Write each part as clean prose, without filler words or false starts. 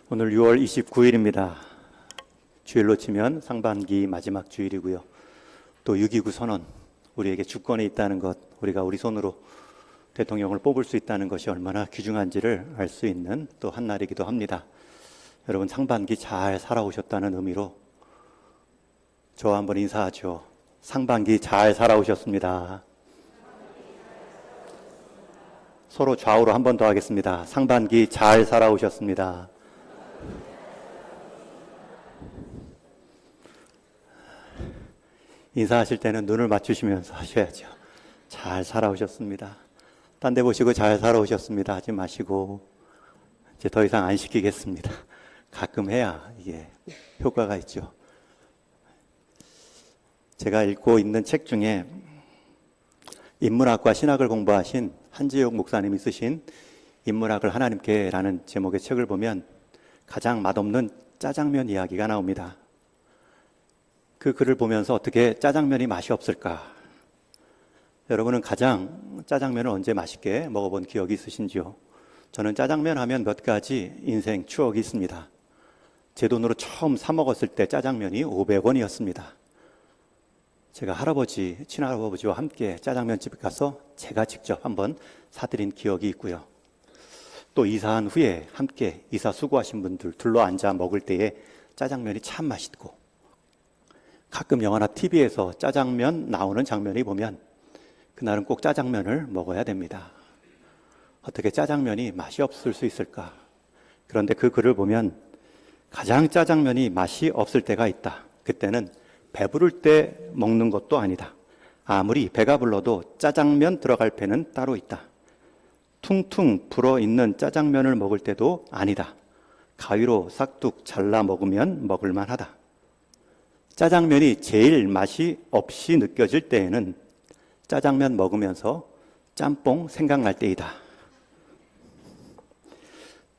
오늘 6월 29일입니다. 주일로 치면 상반기 마지막 주일이고요. 또 6.29 선언, 우리에게 주권이 있다는 것, 우리가 우리 손으로 대통령을 뽑을 수 있다는 것이 얼마나 귀중한지를 알 수 있는 또 한 날이기도 합니다. 여러분 상반기 잘 살아오셨다는 의미로 저와 한번 인사하죠. 상반기 잘 살아오셨습니다. 서로 좌우로 한 번 더 하겠습니다. 상반기 잘 살아오셨습니다. 인사하실 때는 눈을 맞추시면서 하셔야죠. 잘 살아오셨습니다. 딴 데 보시고 잘 살아오셨습니다 하지 마시고 이제 더 이상 안 시키겠습니다. 가끔 해야 이게 효과가 있죠. 제가 읽고 있는 책 중에 인문학과 신학을 공부하신 한지옥 목사님이 쓰신 인문학을 하나님께라는 제목의 책을 보면 가장 맛없는 짜장면 이야기가 나옵니다. 그 글을 보면서 어떻게 짜장면이 맛이 없을까? 여러분은 가장 짜장면을 언제 맛있게 먹어본 기억이 있으신지요? 저는 짜장면 하면 몇 가지 인생 추억이 있습니다. 제 돈으로 처음 사 먹었을 때 짜장면이 500원이었습니다. 제가 할아버지, 친할아버지와 함께 짜장면집에 가서 제가 직접 한번 사드린 기억이 있고요. 또 이사한 후에 함께 이사 수고하신 분들 둘러앉아 먹을 때에 짜장면이 참 맛있고, 가끔 영화나 TV에서 짜장면 나오는 장면이 보면 그날은 꼭 짜장면을 먹어야 됩니다. 어떻게 짜장면이 맛이 없을 수 있을까? 그런데 그 글을 보면 가장 짜장면이 맛이 없을 때가 있다. 그때는 배부를 때 먹는 것도 아니다. 아무리 배가 불러도 짜장면 들어갈 배는 따로 있다. 퉁퉁 불어있는 짜장면을 먹을 때도 아니다. 가위로 싹둑 잘라 먹으면 먹을만하다. 짜장면이 제일 맛이 없이 느껴질 때에는 짜장면 먹으면서 짬뽕 생각날 때이다.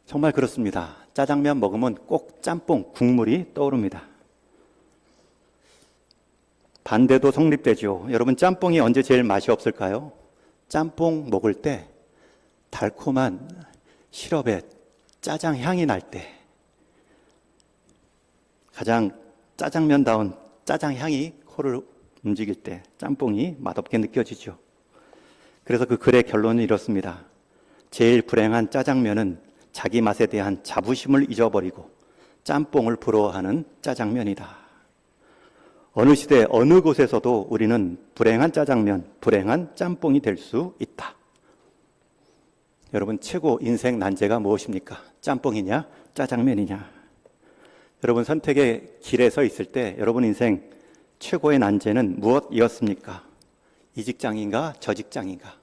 정말 그렇습니다. 짜장면 먹으면 꼭 짬뽕 국물이 떠오릅니다. 반대도 성립되죠. 여러분 짬뽕이 언제 제일 맛이 없을까요? 짬뽕 먹을 때 달콤한 시럽에 짜장 향이 날 때, 가장 짜장면다운 짜장 향이 코를 움직일 때 짬뽕이 맛없게 느껴지죠. 그래서 그 글의 결론은 이렇습니다. 제일 불행한 짜장면은 자기 맛에 대한 자부심을 잊어버리고 짬뽕을 부러워하는 짜장면이다. 어느 시대 어느 곳에서도 우리는 불행한 짜장면, 불행한 짬뽕이 될 수 있다. 여러분 최고 인생 난제가 무엇입니까? 짬뽕이냐 짜장면이냐? 여러분 선택의 길에 서 있을 때 여러분 인생 최고의 난제는 무엇이었습니까? 이 직장인가 저 직장인가?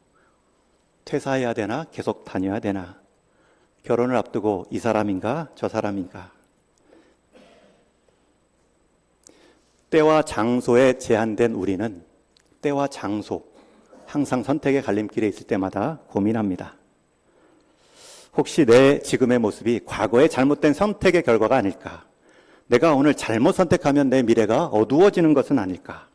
퇴사해야 되나 계속 다녀야 되나? 결혼을 앞두고 이 사람인가 저 사람인가? 때와 장소에 제한된 우리는 때와 장소, 항상 선택의 갈림길에 있을 때마다 고민합니다. 혹시 내 지금의 모습이 과거의 잘못된 선택의 결과가 아닐까? 내가 오늘 잘못 선택하면 내 미래가 어두워지는 것은 아닐까?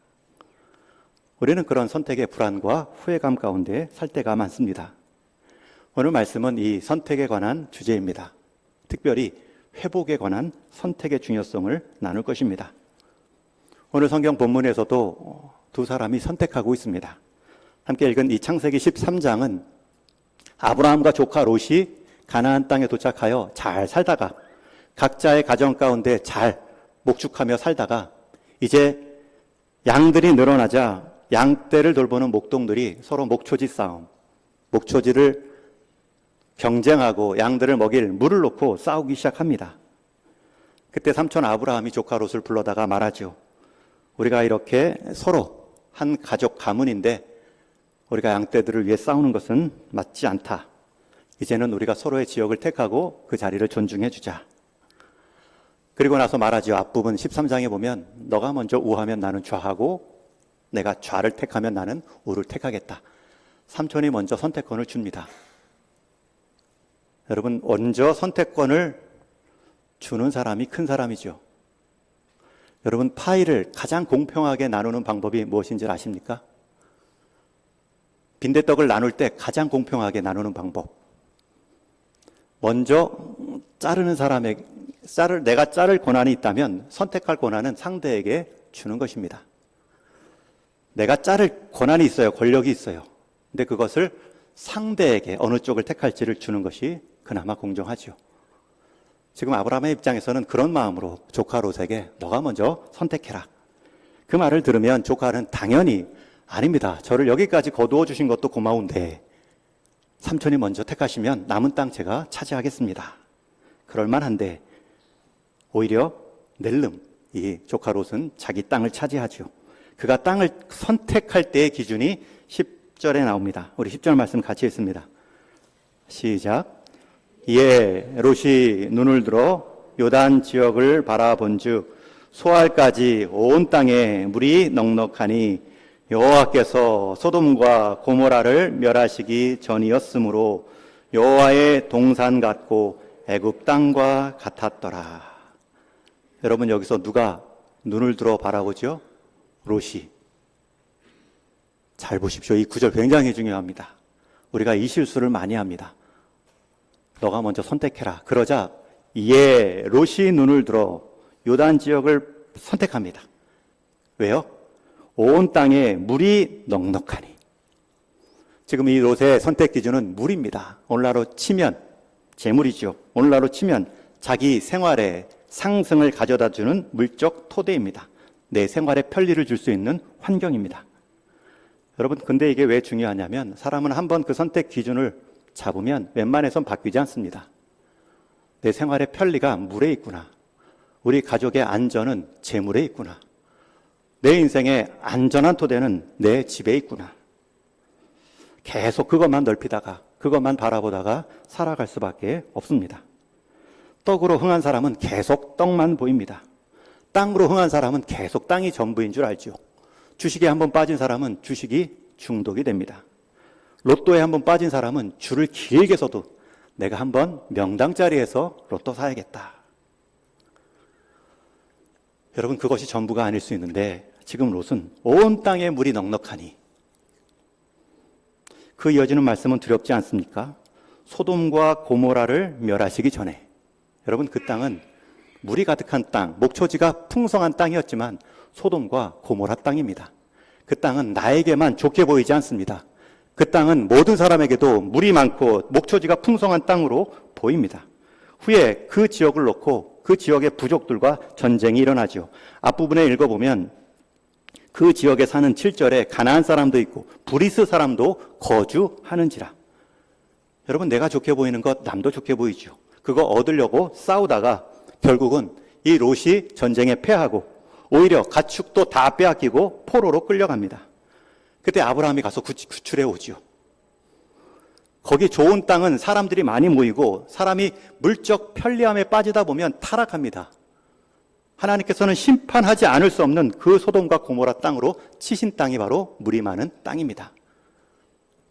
우리는 그런 선택의 불안과 후회감 가운데 살 때가 많습니다. 오늘 말씀은 이 선택에 관한 주제입니다. 특별히 회복에 관한 선택의 중요성을 나눌 것입니다. 오늘 성경 본문에서도 두 사람이 선택하고 있습니다. 함께 읽은 이 창세기 13장은 아브라함과 조카 롯이 가나안 땅에 도착하여 잘 살다가 각자의 가정 가운데 잘 목축하며 살다가 이제 양들이 늘어나자 양떼를 돌보는 목동들이 서로 목초지 싸움, 목초지를 경쟁하고 양들을 먹일 물을 놓고 싸우기 시작합니다. 그때 삼촌 아브라함이 조카 롯을 불러다가 말하죠. 우리가 이렇게 서로 한 가족 가문인데 우리가 양떼들을 위해 싸우는 것은 맞지 않다. 이제는 우리가 서로의 지역을 택하고 그 자리를 존중해 주자. 그리고 나서 말하죠. 앞부분 13장에 보면 너가 먼저 우하면 나는 좌하고 내가 좌를 택하면 나는 우를 택하겠다. 삼촌이 먼저 선택권을 줍니다. 여러분 먼저 선택권을 주는 사람이 큰 사람이죠. 여러분 파이를 가장 공평하게 나누는 방법이 무엇인지 아십니까? 빈대떡을 나눌 때 가장 공평하게 나누는 방법. 먼저 자르는 사람의 내가 자를 권한이 있다면 선택할 권한은 상대에게 주는 것입니다. 내가 자를 권한이 있어요. 권력이 있어요. 근데 그것을 상대에게 어느 쪽을 택할지를 주는 것이 그나마 공정하죠. 지금 아브라함의 입장에서는 그런 마음으로 조카 롯에게 너가 먼저 선택해라. 그 말을 들으면 조카는 당연히 아닙니다. 저를 여기까지 거두어 주신 것도 고마운데 삼촌이 먼저 택하시면 남은 땅 제가 차지하겠습니다. 그럴 만한데 오히려 낼름 이 조카 롯은 자기 땅을 차지하죠. 그가 땅을 선택할 때의 기준이 10절에 나옵니다. 우리 10절 말씀 같이 읽습니다. 시작. 이에 롯이 눈을 들어 요단 지역을 바라본즉 소알까지 온 땅에 물이 넉넉하니 여호와께서 소돔과 고모라를 멸하시기 전이었으므로 여호와의 동산 같고 애굽 땅과 같았더라. 여러분 여기서 누가 눈을 들어 바라보죠? 롯이. 잘 보십시오. 이 구절 굉장히 중요합니다. 우리가 이 실수를 많이 합니다. 너가 먼저 선택해라. 그러자 이에 롯이 눈을 들어 요단 지역을 선택합니다. 왜요? 온 땅에 물이 넉넉하니. 지금 이 롯의 선택 기준은 물입니다. 오늘날로 치면 재물이죠. 오늘날로 치면 자기 생활에 상승을 가져다 주는 물적 토대입니다. 내 생활에 편리를 줄 수 있는 환경입니다. 여러분 근데 이게 왜 중요하냐면 사람은 한번 그 선택 기준을 잡으면 웬만해선 바뀌지 않습니다. 내 생활의 편리가 물에 있구나. 우리 가족의 안전은 재물에 있구나. 내 인생의 안전한 토대는 내 집에 있구나. 계속 그것만 넓히다가 그것만 바라보다가 살아갈 수밖에 없습니다. 떡으로 흥한 사람은 계속 떡만 보입니다. 땅으로 흥한 사람은 계속 땅이 전부인 줄 알죠. 주식에 한번 빠진 사람은 주식이 중독이 됩니다. 로또에 한번 빠진 사람은 줄을 길게 서도 내가 한번 명당자리에서 로또 사야겠다. 여러분 그것이 전부가 아닐 수 있는데 지금 롯은 온 땅에 물이 넉넉하니 그 이어지는 말씀은 두렵지 않습니까? 소돔과 고모라를 멸하시기 전에 여러분 그 땅은 물이 가득한 땅, 목초지가 풍성한 땅이었지만 소돔과 고모라 땅입니다. 그 땅은 나에게만 좋게 보이지 않습니다. 그 땅은 모든 사람에게도 물이 많고 목초지가 풍성한 땅으로 보입니다. 후에 그 지역을 놓고 그 지역의 부족들과 전쟁이 일어나죠. 앞부분에 읽어보면 그 지역에 사는 7절에 가나안 사람도 있고 브리스 사람도 거주하는지라. 여러분 내가 좋게 보이는 것 남도 좋게 보이죠. 그거 얻으려고 싸우다가 결국은 이 롯이 전쟁에 패하고 오히려 가축도 다 빼앗기고 포로로 끌려갑니다. 그때 아브라함이 가서 구출해 오죠. 거기 좋은 땅은 사람들이 많이 모이고 사람이 물적 편리함에 빠지다 보면 타락합니다. 하나님께서는 심판하지 않을 수 없는 그 소돔과 고모라 땅으로 치신 땅이 바로 물이 많은 땅입니다.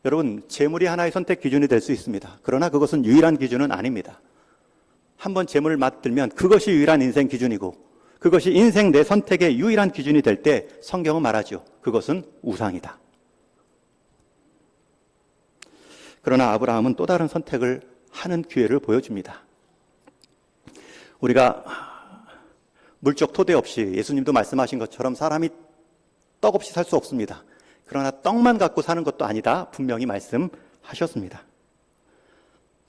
여러분 재물이 하나의 선택 기준이 될 수 있습니다. 그러나 그것은 유일한 기준은 아닙니다. 한번 재물을 맛들면 그것이 유일한 인생 기준이고 그것이 인생 내 선택의 유일한 기준이 될 때 성경은 말하죠. 그것은 우상이다. 그러나 아브라함은 또 다른 선택을 하는 기회를 보여줍니다. 우리가 물적 토대 없이 예수님도 말씀하신 것처럼 사람이 떡 없이 살 수 없습니다. 그러나 떡만 갖고 사는 것도 아니다. 분명히 말씀하셨습니다.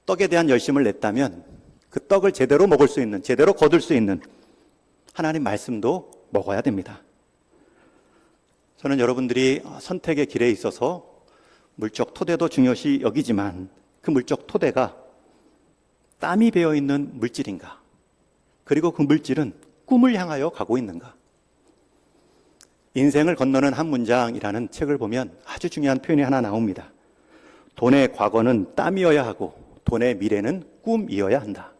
떡에 대한 열심을 냈다면 그 떡을 제대로 먹을 수 있는, 제대로 거둘 수 있는 하나님 말씀도 먹어야 됩니다. 저는 여러분들이 선택의 길에 있어서 물적 토대도 중요시 여기지만 그 물적 토대가 땀이 배어있는 물질인가? 그리고 그 물질은 꿈을 향하여 가고 있는가? 인생을 건너는 한 문장이라는 책을 보면 아주 중요한 표현이 하나 나옵니다. 돈의 과거는 땀이어야 하고 돈의 미래는 꿈이어야 한다.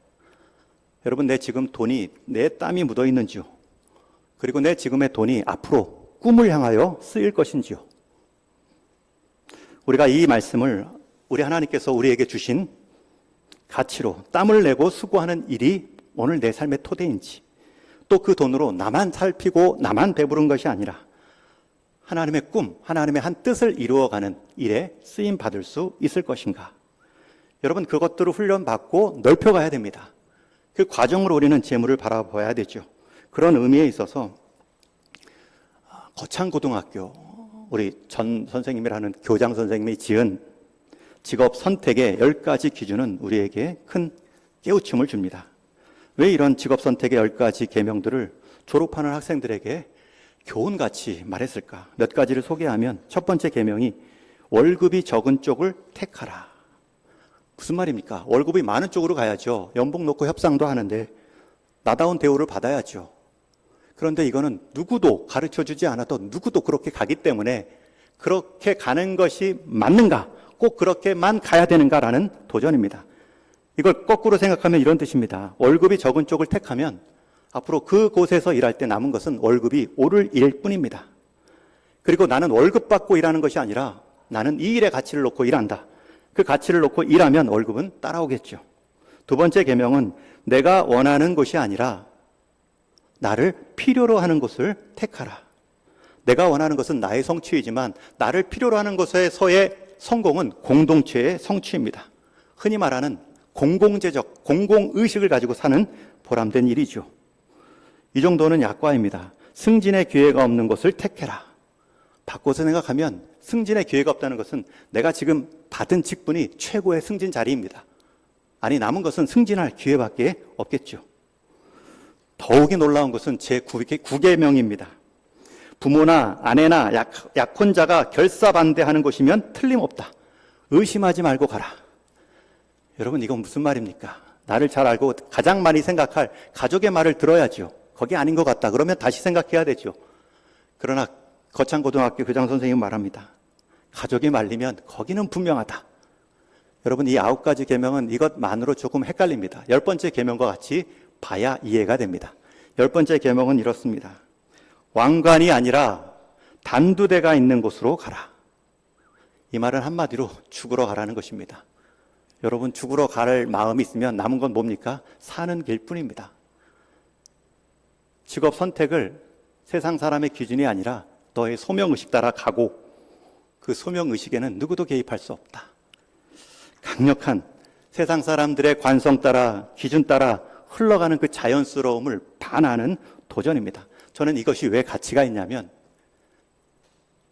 여러분 내 지금 돈이 내 땀이 묻어 있는지요? 그리고 내 지금의 돈이 앞으로 꿈을 향하여 쓰일 것인지요? 우리가 이 말씀을 우리 하나님께서 우리에게 주신 가치로 땀을 내고 수고하는 일이 오늘 내 삶의 토대인지 또 그 돈으로 나만 살피고 나만 배부른 것이 아니라 하나님의 꿈, 하나님의 한 뜻을 이루어가는 일에 쓰임 받을 수 있을 것인가? 여러분 그것들을 훈련받고 넓혀가야 됩니다. 그 과정으로 우리는 재물을 바라봐야 되죠. 그런 의미에 있어서 거창고등학교 우리 전 선생님이라는 교장 선생님이 지은 직업 선택의 10가지 기준은 우리에게 큰 깨우침을 줍니다. 왜 이런 직업 선택의 10가지 계명들을 졸업하는 학생들에게 교훈같이 말했을까? 몇 가지를 소개하면 첫 번째 계명이 월급이 적은 쪽을 택하라. 무슨 말입니까? 월급이 많은 쪽으로 가야죠. 연봉 놓고 협상도 하는데 나다운 대우를 받아야죠. 그런데 이거는 누구도 가르쳐주지 않아도 누구도 그렇게 가기 때문에 그렇게 가는 것이 맞는가? 꼭 그렇게만 가야 되는가라는 도전입니다. 이걸 거꾸로 생각하면 이런 뜻입니다. 월급이 적은 쪽을 택하면 앞으로 그곳에서 일할 때 남은 것은 월급이 오를 일 뿐입니다. 그리고 나는 월급 받고 일하는 것이 아니라 나는 이 일의 가치를 놓고 일한다. 그 가치를 놓고 일하면 월급은 따라오겠죠. 두 번째 계명은 내가 원하는 것이 아니라 나를 필요로 하는 것을 택하라. 내가 원하는 것은 나의 성취이지만 나를 필요로 하는 것에서의 성공은 공동체의 성취입니다. 흔히 말하는 공공재적, 공공의식을 가지고 사는 보람된 일이죠. 이 정도는 약과입니다. 승진의 기회가 없는 것을 택해라. 바꿔서 생각하면 승진의 기회가 없다는 것은 내가 지금 받은 직분이 최고의 승진 자리입니다. 아니 남은 것은 승진할 기회밖에 없겠죠. 더욱이 놀라운 것은 제9계명입니다. 부모나 아내나 약혼자가 결사반대하는 것이면 틀림없다. 의심하지 말고 가라. 여러분 이건 무슨 말입니까? 나를 잘 알고 가장 많이 생각할 가족의 말을 들어야죠. 거기 아닌 것 같다. 그러면 다시 생각해야 되죠. 그러나 거창고등학교 교장 선생님은 말합니다. 가족이 말리면 거기는 분명하다. 여러분 이 9가지 계명은 이것만으로 조금 헷갈립니다. 10번째 계명과 같이 봐야 이해가 됩니다. 10번째 계명은 이렇습니다. 왕관이 아니라 단두대가 있는 곳으로 가라. 이 말은 한마디로 죽으러 가라는 것입니다. 여러분 죽으러 갈 마음이 있으면 남은 건 뭡니까? 사는 길뿐입니다. 직업 선택을 세상 사람의 기준이 아니라 너의 소명의식 따라 가고 그 소명의식에는 누구도 개입할 수 없다. 강력한 세상 사람들의 관성 따라 기준 따라 흘러가는 그 자연스러움을 반하는 도전입니다. 저는 이것이 왜 가치가 있냐면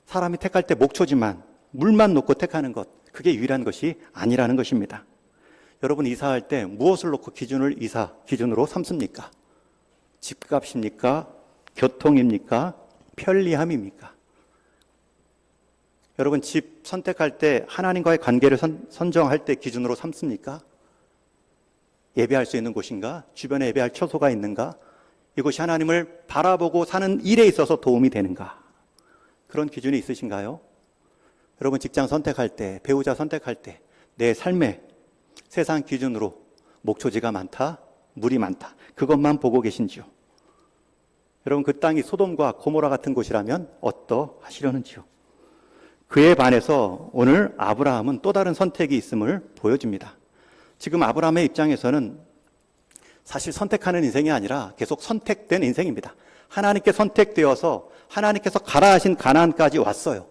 사람이 택할 때 목초지만 물만 놓고 택하는 것 그게 유일한 것이 아니라는 것입니다. 여러분 이사할 때 무엇을 놓고 기준으로 삼습니까? 집값입니까? 교통입니까? 편리함입니까? 여러분 집 선택할 때 하나님과의 관계를 선정할 때 기준으로 삼습니까? 예배할 수 있는 곳인가? 주변에 예배할 처소가 있는가? 이곳이 하나님을 바라보고 사는 일에 있어서 도움이 되는가? 그런 기준이 있으신가요? 여러분 직장 선택할 때, 배우자 선택할 때 내 삶에 세상 기준으로 목초지가 많다, 물이 많다 그것만 보고 계신지요? 여러분 그 땅이 소돔과 고모라 같은 곳이라면 어떠하시려는지요? 그에 반해서 오늘 아브라함은 또 다른 선택이 있음을 보여줍니다. 지금 아브라함의 입장에서는 사실 선택하는 인생이 아니라 계속 선택된 인생입니다. 하나님께 선택되어서 하나님께서 가라 하신 가나안까지 왔어요.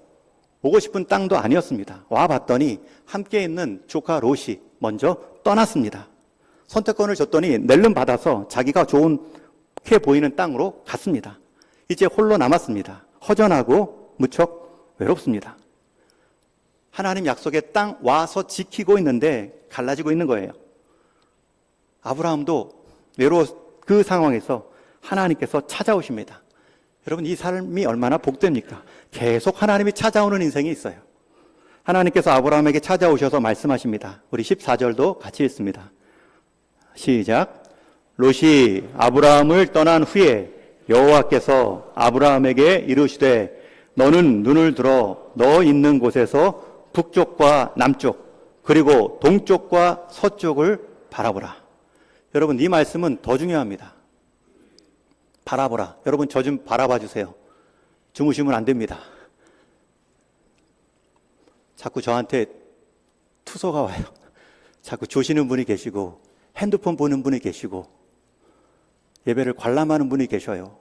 오고 싶은 땅도 아니었습니다. 와봤더니 함께 있는 조카 롯이 먼저 떠났습니다. 선택권을 줬더니 낼름 받아서 자기가 좋게 보이는 땅으로 갔습니다. 이제 홀로 남았습니다. 허전하고 무척 외롭습니다. 하나님 약속의 땅 와서 지키고 있는데 갈라지고 있는 거예요. 아브라함도 그 상황에서 하나님께서 찾아오십니다. 여러분 이 삶이 얼마나 복됩니까? 계속 하나님이 찾아오는 인생이 있어요. 하나님께서 아브라함에게 찾아오셔서 말씀하십니다. 우리 14절도 같이 읽습니다. 시작. 롯이 아브라함을 떠난 후에 여호와께서 아브라함에게 이르시되 너는 눈을 들어 너 있는 곳에서 북쪽과 남쪽 그리고 동쪽과 서쪽을 바라보라. 여러분 이 말씀은 더 중요합니다. 바라보라. 여러분 저 좀 바라봐 주세요. 주무시면 안 됩니다. 자꾸 저한테 투소가 와요. 자꾸 조시는 분이 계시고 핸드폰 보는 분이 계시고 예배를 관람하는 분이 계셔요.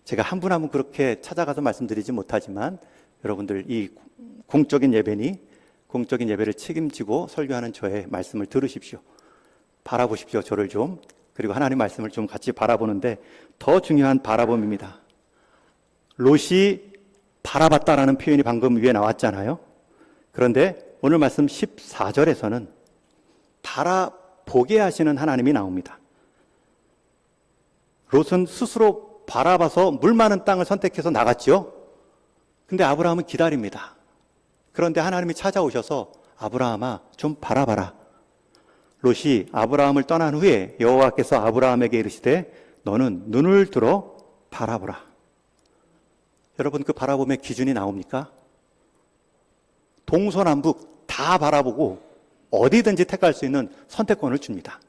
제가 한 분 한 분 그렇게 찾아가서 말씀드리지 못하지만 여러분들 이 공적인 예배를 책임지고 설교하는 저의 말씀을 들으십시오. 바라보십시오. 저를 좀. 그리고 하나님 말씀을 좀 같이 바라보는데 더 중요한 바라봄입니다. 롯이 바라봤다라는 표현이 방금 위에 나왔잖아요. 그런데 오늘 말씀 14절에서는 바라보게 하시는 하나님이 나옵니다. 롯은 스스로 바라봐서 물 많은 땅을 선택해서 나갔죠. 근데 아브라함은 기다립니다. 그런데 하나님이 찾아오셔서 아브라함아 좀 바라봐라. 롯이 아브라함을 떠난 후에 여호와께서 아브라함에게 이르시되 너는 눈을 들어 바라보라. 여러분 그 바라봄의 기준이 나옵니까? 동서남북 다 바라보고 어디든지 택할 수 있는 선택권을 줍니다.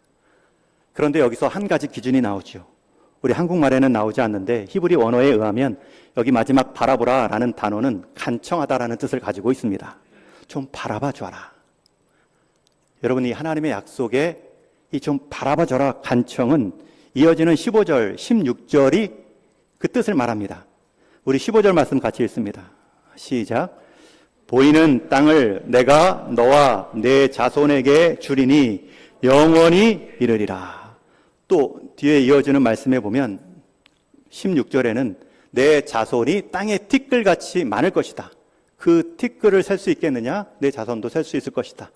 그런데 여기서 한 가지 기준이 나오죠. 우리 한국말에는 나오지 않는데 히브리 원어에 의하면 여기 마지막 바라보라 라는 단어는 간청하다라는 뜻을 가지고 있습니다. 좀 바라봐 줘라. 여러분 이 하나님의 약속에 이 좀 바라봐 줘라 간청은 이어지는 15절, 16절이 그 뜻을 말합니다. 우리 15절 말씀 같이 읽습니다. 시작. 보이는 땅을 내가 너와 내 자손에게 주리니 영원히 이르리라. 또 뒤에 이어지는 말씀에 보면 16절에는 내 자손이 땅의 티끌같이 많을 것이다. 그 티끌을 셀 수 있겠느냐? 내 자손도 셀 수 있을 것이다.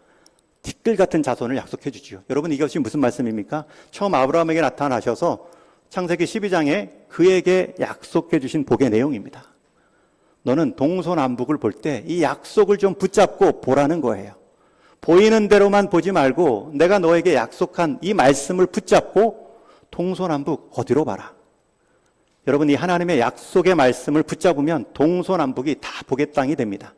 티끌 같은 자손을 약속해 주지요. 여러분 이것이 무슨 말씀입니까? 처음 아브라함에게 나타나셔서 창세기 12장에 그에게 약속해 주신 복의 내용입니다. 너는 동서남북을 볼 때 이 약속을 좀 붙잡고 보라는 거예요. 보이는 대로만 보지 말고 내가 너에게 약속한 이 말씀을 붙잡고 동서남북 어디로 봐라. 여러분 이 하나님의 약속의 말씀을 붙잡으면 동서남북이 다 복의 땅이 됩니다.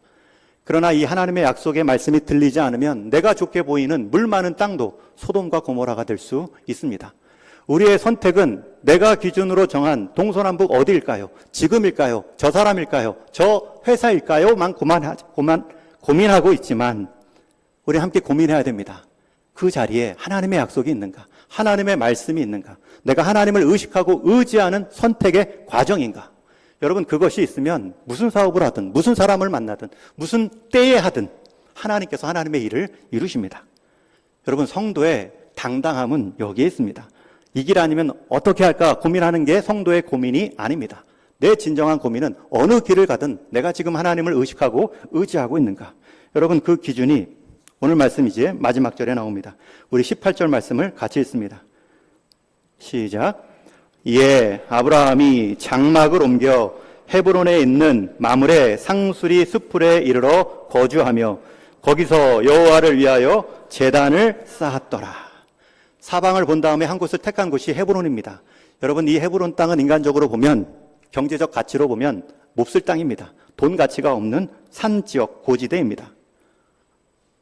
그러나 이 하나님의 약속의 말씀이 들리지 않으면 내가 좋게 보이는 물 많은 땅도 소돔과 고모라가 될 수 있습니다. 우리의 선택은 내가 기준으로 정한 동서남북 어디일까요? 지금일까요? 저 사람일까요? 저 회사일까요? 만 고민하고 있지만 우리 함께 고민해야 됩니다. 그 자리에 하나님의 약속이 있는가? 하나님의 말씀이 있는가? 내가 하나님을 의식하고 의지하는 선택의 과정인가? 여러분 그것이 있으면 무슨 사업을 하든 무슨 사람을 만나든 무슨 때에 하든 하나님께서 하나님의 일을 이루십니다. 여러분 성도의 당당함은 여기에 있습니다. 이 길 아니면 어떻게 할까 고민하는 게 성도의 고민이 아닙니다. 내 진정한 고민은 어느 길을 가든 내가 지금 하나님을 의식하고 의지하고 있는가. 여러분 그 기준이 오늘 말씀 이제 마지막 절에 나옵니다. 우리 18절 말씀을 같이 읽습니다. 시작. 이에 아브라함이 장막을 옮겨 헤브론에 있는 마므레 상수리 숲풀에 이르러 거주하며 거기서 여호와를 위하여 제단을 쌓았더라. 사방을 본 다음에 한 곳을 택한 곳이 헤브론입니다. 여러분 이 헤브론 땅은 인간적으로 보면 경제적 가치로 보면 몹쓸 땅입니다. 돈 가치가 없는 산지역 고지대입니다.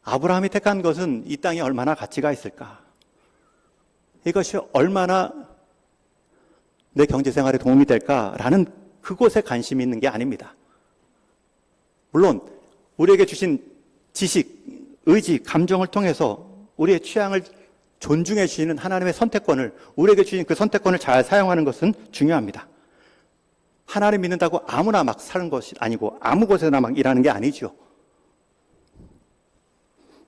아브라함이 택한 것은 이 땅이 얼마나 가치가 있을까? 이것이 얼마나 내 경제생활에 도움이 될까라는 그곳에 관심이 있는 게 아닙니다. 물론 우리에게 주신 지식, 의지, 감정을 통해서 우리의 취향을 존중해 주시는 하나님의 선택권을 우리에게 주신 그 선택권을 잘 사용하는 것은 중요합니다. 하나님 믿는다고 아무나 막 사는 것이 아니고 아무 곳에나 막 일하는 게 아니죠.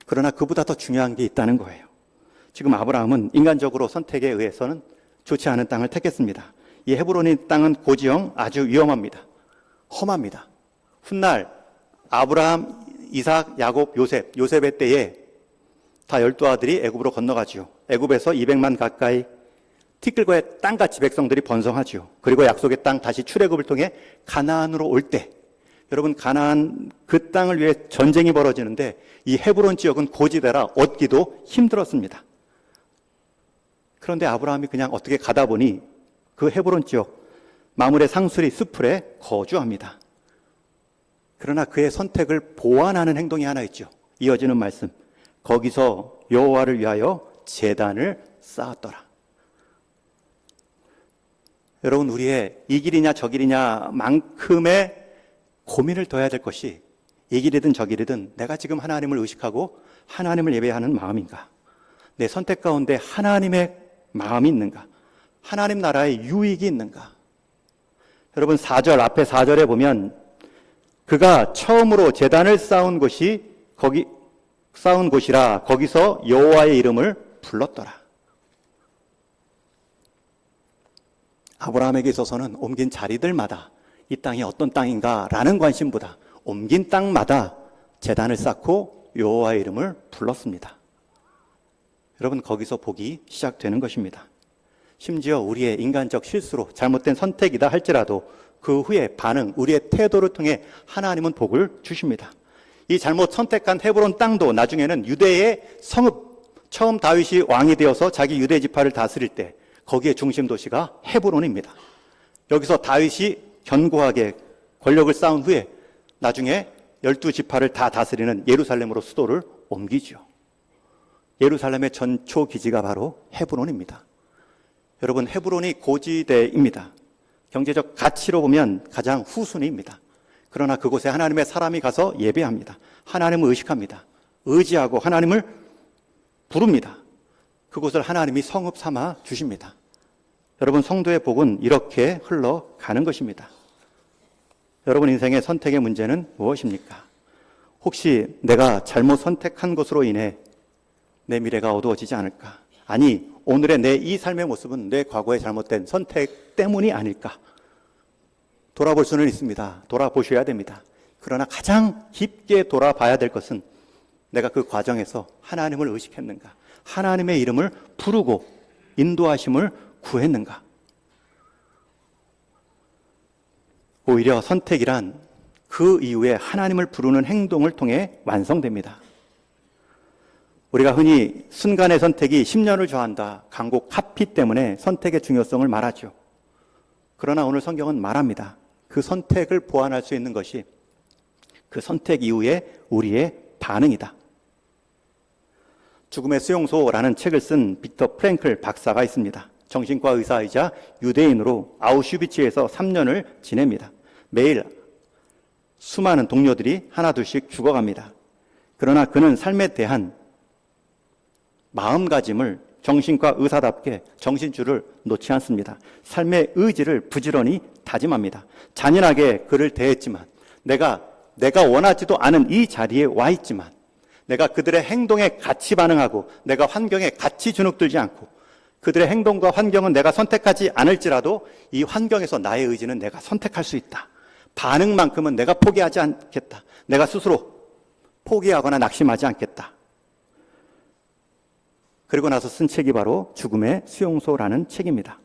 그러나 그보다 더 중요한 게 있다는 거예요. 지금 아브라함은 인간적으로 선택에 의해서는 좋지 않은 땅을 택했습니다. 이 헤브론의 땅은 고지형 아주 위험합니다. 험합니다. 훗날 아브라함, 이삭, 야곱, 요셉의 때에 다 12아들이 애굽으로 건너가지요. 애굽에서 200만 가까이 티끌과의 땅같이 백성들이 번성하지요. 그리고 약속의 땅 다시 출애굽을 통해 가나안으로 올 때 여러분 가나안 그 땅을 위해 전쟁이 벌어지는데 이 헤브론 지역은 고지대라 얻기도 힘들었습니다. 그런데 아브라함이 그냥 어떻게 가다 보니 그 헤브론 지역 마므레 상수리 숲풀에 거주합니다. 그러나 그의 선택을 보완하는 행동이 하나 있죠. 이어지는 말씀. 거기서 여호와를 위하여 제단을 쌓았더라. 여러분 우리의 이 길이냐 저 길이냐 만큼의 고민을 더 해야 될 것이 이 길이든 저 길이든 내가 지금 하나님을 의식하고 하나님을 예배하는 마음인가? 내 선택 가운데 하나님의 마음이 있는가? 하나님 나라의 유익이 있는가? 여러분 4절 앞에 4절에 보면 그가 처음으로 제단을 쌓은 곳이 쌓은 곳이라 거기서 여호와의 이름을 불렀더라. 아브라함에게 있어서는 옮긴 자리들마다 이 땅이 어떤 땅인가라는 관심보다 옮긴 땅마다 제단을 쌓고 여호와의 이름을 불렀습니다. 여러분, 거기서 복이 시작되는 것입니다. 심지어 우리의 인간적 실수로 잘못된 선택이다 할지라도 그 후에 반응, 우리의 태도를 통해 하나님은 복을 주십니다. 이 잘못 선택한 헤브론 땅도 나중에는 유대의 성읍, 처음 다윗이 왕이 되어서 자기 유대 지파를 다스릴 때 거기에 중심 도시가 헤브론입니다. 여기서 다윗이 견고하게 권력을 쌓은 후에 나중에 12지파를 다 다스리는 예루살렘으로 수도를 옮기죠. 예루살렘의 전초 기지가 바로 헤브론입니다. 여러분, 헤브론이 고지대입니다. 경제적 가치로 보면 가장 후순위입니다. 그러나 그곳에 하나님의 사람이 가서 예배합니다. 하나님을 의식합니다. 의지하고 하나님을 부릅니다. 그곳을 하나님이 성읍 삼아 주십니다. 여러분, 성도의 복은 이렇게 흘러가는 것입니다. 여러분 인생의 선택의 문제는 무엇입니까? 혹시 내가 잘못 선택한 것으로 인해 내 미래가 어두워지지 않을까? 아니, 오늘의 내 이 삶의 모습은 내 과거의 잘못된 선택 때문이 아닐까? 돌아볼 수는 있습니다. 돌아보셔야 됩니다. 그러나 가장 깊게 돌아봐야 될 것은 내가 그 과정에서 하나님을 의식했는가? 하나님의 이름을 부르고 인도하심을 구했는가? 오히려 선택이란 그 이후에 하나님을 부르는 행동을 통해 완성됩니다. 우리가 흔히 순간의 선택이 10년을 좌한다. 강곡 카피 때문에 선택의 중요성을 말하죠. 그러나 오늘 성경은 말합니다. 그 선택을 보완할 수 있는 것이 그 선택 이후에 우리의 반응이다. 죽음의 수용소라는 책을 쓴 빅터 프랭클 박사가 있습니다. 정신과 의사이자 유대인으로 아우슈비츠에서 3년을 지냅니다. 매일 수많은 동료들이 하나둘씩 죽어갑니다. 그러나 그는 삶에 대한 마음가짐을 정신과 의사답게 정신줄을 놓지 않습니다. 삶의 의지를 부지런히 다짐합니다. 잔인하게 그를 대했지만 내가 원하지도 않은 이 자리에 와 있지만 내가 그들의 행동에 같이 반응하고 내가 환경에 같이 주눅들지 않고 그들의 행동과 환경은 내가 선택하지 않을지라도 이 환경에서 나의 의지는 내가 선택할 수 있다. 반응만큼은 내가 포기하지 않겠다. 내가 스스로 포기하거나 낙심하지 않겠다. 그리고 나서 쓴 책이 바로 죽음의 수용소라는 책입니다.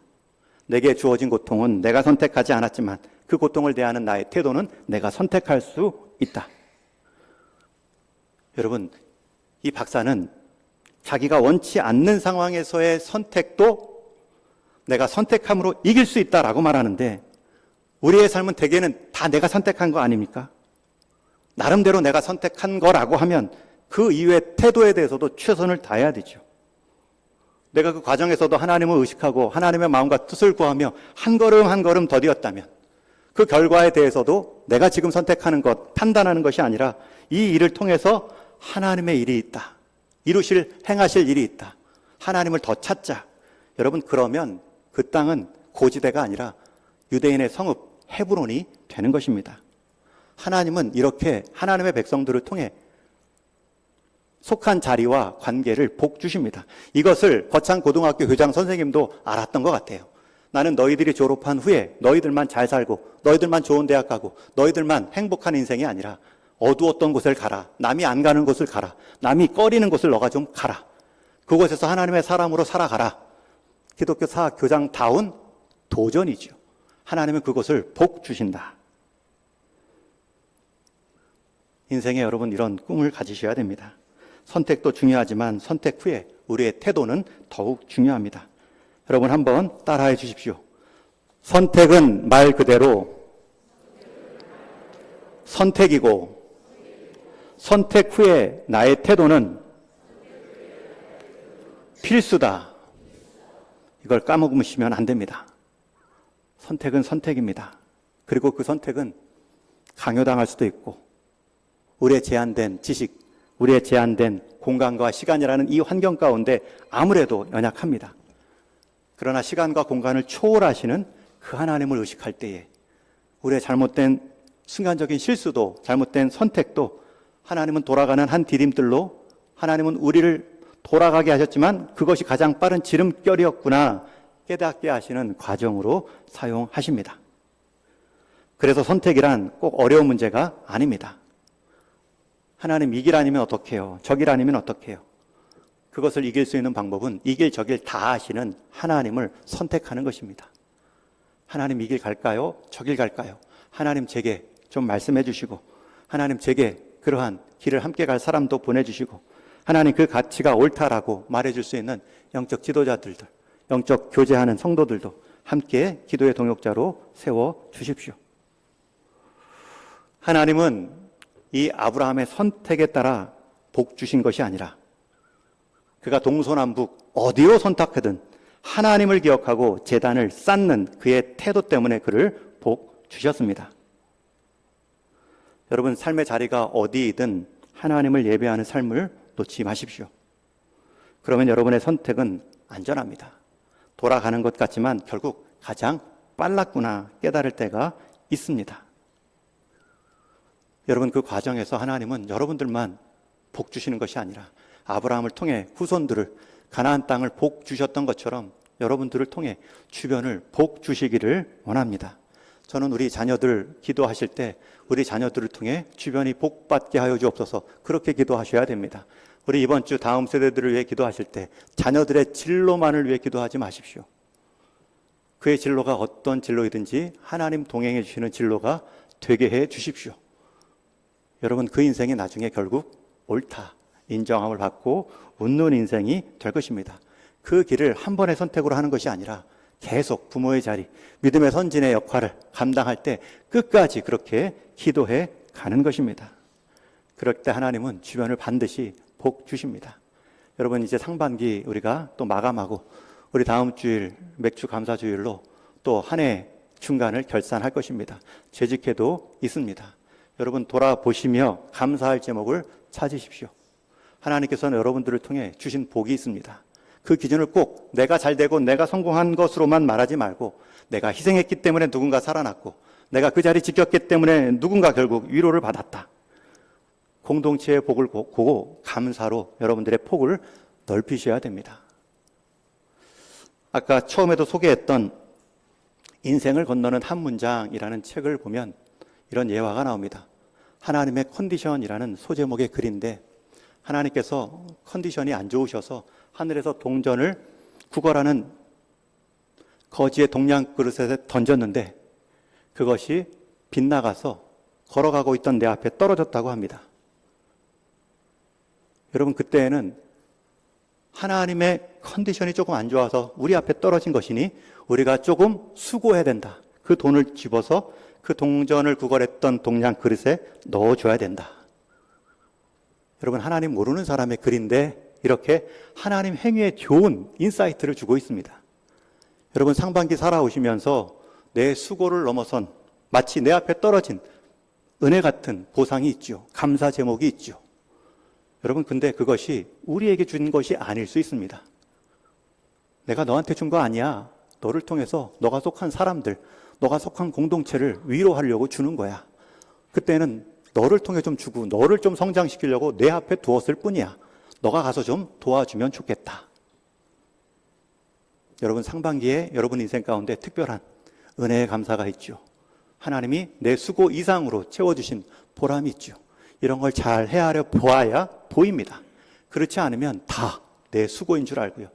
내게 주어진 고통은 내가 선택하지 않았지만 그 고통을 대하는 나의 태도는 내가 선택할 수 있다. 여러분, 이 박사는 자기가 원치 않는 상황에서의 선택도 내가 선택함으로 이길 수 있다라고 말하는데 우리의 삶은 대개는 다 내가 선택한 거 아닙니까? 나름대로 내가 선택한 거라고 하면 그 이후의 태도에 대해서도 최선을 다해야 되죠. 내가 그 과정에서도 하나님을 의식하고 하나님의 마음과 뜻을 구하며 한 걸음 한 걸음 더디었다면 그 결과에 대해서도 내가 지금 선택하는 것, 판단하는 것이 아니라 이 일을 통해서 하나님의 일이 있다. 행하실 일이 있다. 하나님을 더 찾자. 여러분, 그러면 그 땅은 고지대가 아니라 유대인의 성읍 헤브론이 되는 것입니다. 하나님은 이렇게 하나님의 백성들을 통해 속한 자리와 관계를 복 주십니다. 이것을 거창고등학교 교장 선생님도 알았던 것 같아요. 나는 너희들이 졸업한 후에 너희들만 잘 살고 너희들만 좋은 대학 가고 너희들만 행복한 인생이 아니라 어두웠던 곳을 가라. 남이 안 가는 곳을 가라. 남이 꺼리는 곳을 너가 좀 가라. 그곳에서 하나님의 사람으로 살아가라. 기독교 사학 교장다운 도전이죠. 하나님은 그곳을 복 주신다. 인생에 여러분 이런 꿈을 가지셔야 됩니다. 선택도 중요하지만 선택 후에 우리의 태도는 더욱 중요합니다. 여러분 한번 따라해 주십시오. 선택은 말 그대로 선택이고 선택 후에 나의 태도는 필수다. 이걸 까먹으시면 안 됩니다. 선택은 선택입니다. 그리고 그 선택은 강요당할 수도 있고 우리의 제한된 지식, 우리의 제한된 공간과 시간이라는 이 환경 가운데 아무래도 연약합니다. 그러나 시간과 공간을 초월하시는 그 하나님을 의식할 때에 우리의 잘못된 순간적인 실수도 잘못된 선택도 하나님은 돌아가는 한 디딤들로 하나님은 우리를 돌아가게 하셨지만 그것이 가장 빠른 지름결이었구나. 깨닫게 하시는 과정으로 사용하십니다. 그래서 선택이란 꼭 어려운 문제가 아닙니다. 하나님 이 길 아니면 어떡해요? 저 길 아니면 어떡해요? 그것을 이길 수 있는 방법은 이 길 저 길 다 아시는 하나님을 선택하는 것입니다. 하나님 이 길 갈까요? 저 길 갈까요? 하나님 제게 좀 말씀해 주시고, 하나님 제게 그러한 길을 함께 갈 사람도 보내주시고, 하나님 그 가치가 옳다라고 말해줄 수 있는 영적 지도자들도, 영적 교제하는 성도들도 함께 기도의 동역자로 세워 주십시오. 하나님은 이 아브라함의 선택에 따라 복 주신 것이 아니라 그가 동서남북 어디로 선택하든 하나님을 기억하고 제단을 쌓는 그의 태도 때문에 그를 복 주셨습니다. 여러분, 삶의 자리가 어디이든 하나님을 예배하는 삶을 놓지 마십시오. 그러면 여러분의 선택은 안전합니다. 돌아가는 것 같지만 결국 가장 빨랐구나 깨달을 때가 있습니다. 여러분, 그 과정에서 하나님은 여러분들만 복 주시는 것이 아니라 아브라함을 통해 후손들을 가나안 땅을 복 주셨던 것처럼 여러분들을 통해 주변을 복 주시기를 원합니다. 저는 우리 자녀들 기도하실 때 우리 자녀들을 통해 주변이 복받게 하여 주옵소서, 그렇게 기도하셔야 됩니다. 우리 이번 주 다음 세대들을 위해 기도하실 때 자녀들의 진로만을 위해 기도하지 마십시오. 그의 진로가 어떤 진로이든지 하나님 동행해 주시는 진로가 되게 해 주십시오. 여러분, 그 인생이 나중에 결국 옳다 인정함을 받고 웃는 인생이 될 것입니다. 그 길을 한 번의 선택으로 하는 것이 아니라 계속 부모의 자리, 믿음의 선진의 역할을 감당할 때 끝까지 그렇게 기도해 가는 것입니다. 그럴 때 하나님은 주변을 반드시 복 주십니다. 여러분, 이제 상반기 우리가 또 마감하고 우리 다음 주일 맥주 감사 주일로 또 한 해 중간을 결산할 것입니다. 재직회도 있습니다. 여러분, 돌아보시며 감사할 제목을 찾으십시오. 하나님께서는 여러분들을 통해 주신 복이 있습니다. 그 기준을 꼭 내가 잘 되고 내가 성공한 것으로만 말하지 말고, 내가 희생했기 때문에 누군가 살아났고, 내가 그 자리 지켰기 때문에 누군가 결국 위로를 받았다. 공동체의 복을 보고 감사로 여러분들의 폭을 넓히셔야 됩니다. 아까 처음에도 소개했던 인생을 건너는 한 문장이라는 책을 보면 이런 예화가 나옵니다. 하나님의 컨디션이라는 소제목의 글인데, 하나님께서 컨디션이 안 좋으셔서 하늘에서 동전을 구걸하는 거지의 동양 그릇에 던졌는데 그것이 빗나가서 걸어가고 있던 내 앞에 떨어졌다고 합니다. 여러분, 그때에는 하나님의 컨디션이 조금 안 좋아서 우리 앞에 떨어진 것이니 우리가 조금 수고해야 된다. 그 돈을 집어서 그 동전을 구걸했던 동양 그릇에 넣어줘야 된다. 여러분, 하나님 모르는 사람의 글인데 이렇게 하나님 행위에 좋은 인사이트를 주고 있습니다. 여러분, 상반기 살아오시면서 내 수고를 넘어선 마치 내 앞에 떨어진 은혜 같은 보상이 있죠. 감사 제목이 있죠. 여러분, 근데 그것이 우리에게 준 것이 아닐 수 있습니다. 내가 너한테 준 거 아니야. 너를 통해서 너가 속한 사람들, 너가 속한 공동체를 위로하려고 주는 거야. 그때는 너를 통해 좀 주고 너를 좀 성장시키려고 내 앞에 두었을 뿐이야. 너가 가서 좀 도와주면 좋겠다. 여러분, 상반기에 여러분 인생 가운데 특별한 은혜의 감사가 있죠. 하나님이 내 수고 이상으로 채워주신 보람이 있죠. 이런 걸 잘 헤아려 보아야 보입니다. 그렇지 않으면 다 내 수고인 줄 알고요.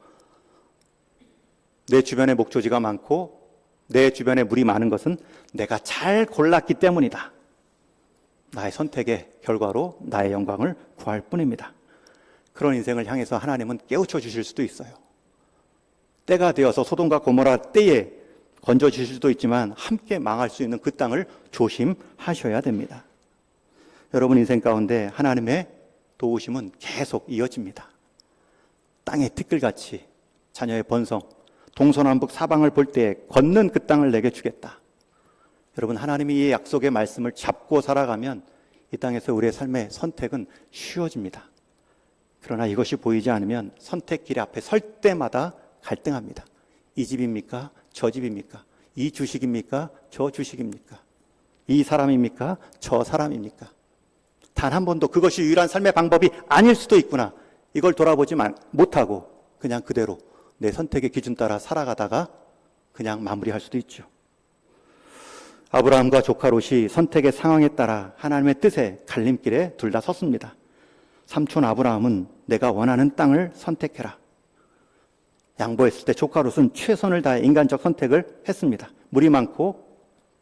내 주변에 목조지가 많고 내 주변에 물이 많은 것은 내가 잘 골랐기 때문이다. 나의 선택의 결과로 나의 영광을 구할 뿐입니다. 그런 인생을 향해서 하나님은 깨우쳐 주실 수도 있어요. 때가 되어서 소돔과 고모라 때에 건져 주실 수도 있지만 함께 망할 수 있는 그 땅을 조심하셔야 됩니다. 여러분 인생 가운데 하나님의 도우심은 계속 이어집니다. 땅의 티끌같이 자녀의 번성, 동서남북 사방을 볼 때에 걷는 그 땅을 내게 주겠다. 여러분, 하나님이 이 약속의 말씀을 잡고 살아가면 이 땅에서 우리의 삶의 선택은 쉬워집니다. 그러나 이것이 보이지 않으면 선택길 앞에 설 때마다 갈등합니다. 이 집입니까? 저 집입니까? 이 주식입니까? 저 주식입니까? 이 사람입니까? 저 사람입니까? 단 한 번도 그것이 유일한 삶의 방법이 아닐 수도 있구나. 이걸 돌아보지 못하고 그냥 그대로 내 선택의 기준 따라 살아가다가 그냥 마무리할 수도 있죠. 아브라함과 조카 롯이 선택의 상황에 따라 하나님의 뜻에 갈림길에 둘 다 섰습니다. 삼촌 아브라함은 내가 원하는 땅을 선택해라. 양보했을 때 조카 롯은 최선을 다해 인간적 선택을 했습니다. 물이 많고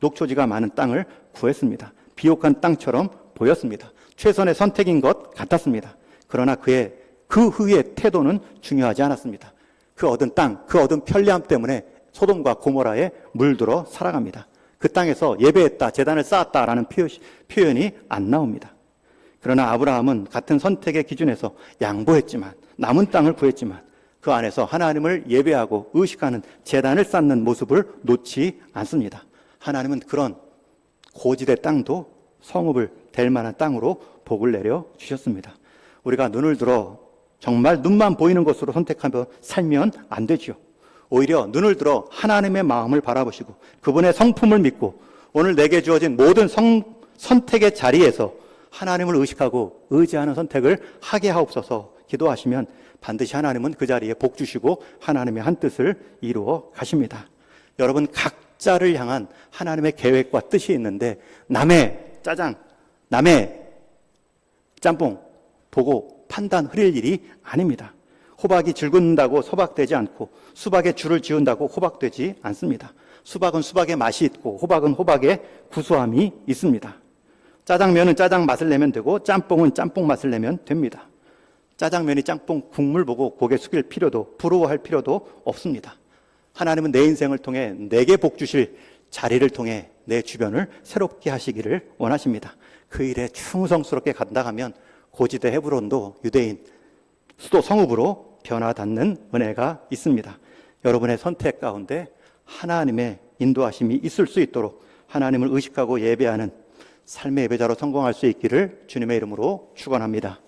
녹초지가 많은 땅을 구했습니다. 비옥한 땅처럼 보였습니다. 최선의 선택인 것 같았습니다. 그러나 그 후의 태도는 중요하지 않았습니다. 그 얻은 땅, 그 얻은 편리함 때문에 소돔과 고모라에 물들어 살아갑니다. 그 땅에서 예배했다, 제단을 쌓았다라는 표현이 안 나옵니다. 그러나 아브라함은 같은 선택의 기준에서 양보했지만, 남은 땅을 구했지만 그 안에서 하나님을 예배하고 의식하는 제단을 쌓는 모습을 놓지 않습니다. 하나님은 그런 고지대 땅도 성읍을 될 만한 땅으로 복을 내려 주셨습니다. 우리가 눈을 들어 정말 눈만 보이는 것으로 선택하며 살면 안 되지요. 오히려 눈을 들어 하나님의 마음을 바라보시고 그분의 성품을 믿고 오늘 내게 주어진 모든 선택의 자리에서 하나님을 의식하고 의지하는 선택을 하게 하옵소서 기도하시면 반드시 하나님은 그 자리에 복 주시고 하나님의 한 뜻을 이루어 가십니다. 여러분 각자를 향한 하나님의 계획과 뜻이 있는데 남의 짜장, 남의 짬뽕 보고 판단 흐릴 일이 아닙니다. 호박이 질근다고 소박되지 않고 수박에 줄을 지운다고 호박되지 않습니다. 수박은 수박의 맛이 있고 호박은 호박의 구수함이 있습니다. 짜장면은 짜장 맛을 내면 되고 짬뽕은 짬뽕 맛을 내면 됩니다. 짜장면이 짬뽕 국물 보고 고개 숙일 필요도 부러워할 필요도 없습니다. 하나님은 내 인생을 통해 내게 복 주실 자리를 통해 내 주변을 새롭게 하시기를 원하십니다. 그 일에 충성스럽게 간다하면 고지대 헤브론도 유대인 수도 성읍으로 변화닿는 은혜가 있습니다. 여러분의 선택 가운데 하나님의 인도하심이 있을 수 있도록 하나님을 의식하고 예배하는 삶의 예배자로 성공할 수 있기를 주님의 이름으로 축원합니다.